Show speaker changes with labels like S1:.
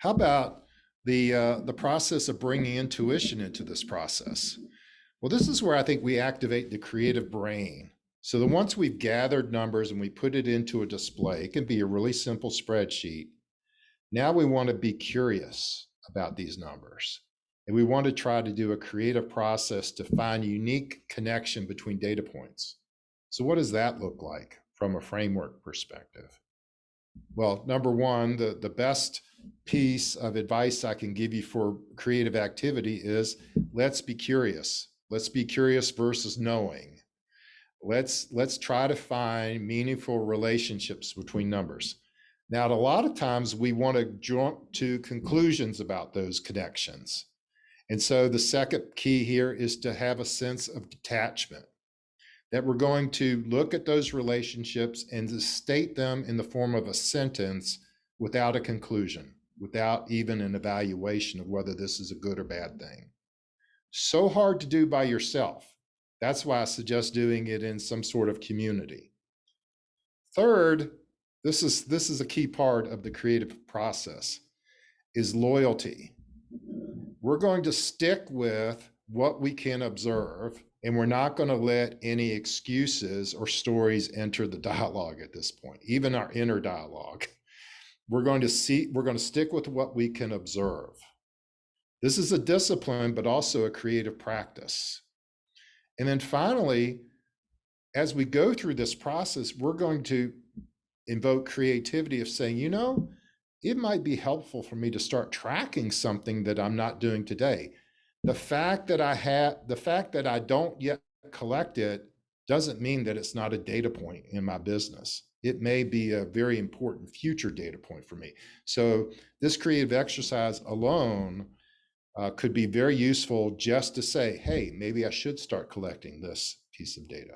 S1: How about the process of bringing intuition into this process? Well, this is where I think we activate the creative brain. So that once we've gathered numbers and we put it into a display, it can be a really simple spreadsheet. Now we want to be curious about these numbers. And we want to try to do a creative process to find unique connection between data points. So what does that look like from a framework perspective? Well, number one, the best piece of advice I can give you for creative activity is let's be curious. Let's be curious versus knowing. Let's try to find meaningful relationships between numbers. Now, a lot of times we want to jump to conclusions about those connections. And so the second key here is to have a sense of detachment, that we're going to look at those relationships and to state them in the form of a sentence without a conclusion, without even an evaluation of whether this is a good or bad thing. So hard to do by yourself. That's why I suggest doing it in some sort of community. Third, this is a key part of the creative process, is loyalty. We're going to stick with what we can observe, and we're not going to let any excuses or stories enter the dialogue at this point, even our inner dialogue. We're going to stick with what we can observe. This is a discipline, but also a creative practice. And then finally, as we go through this process, we're going to invoke creativity of saying, it might be helpful for me to start tracking something that I'm not doing today. The fact that I don't yet collect it doesn't mean that it's not a data point in my business. It may be a very important future data point for me. So this creative exercise alone could be very useful just to say, hey, maybe I should start collecting this piece of data.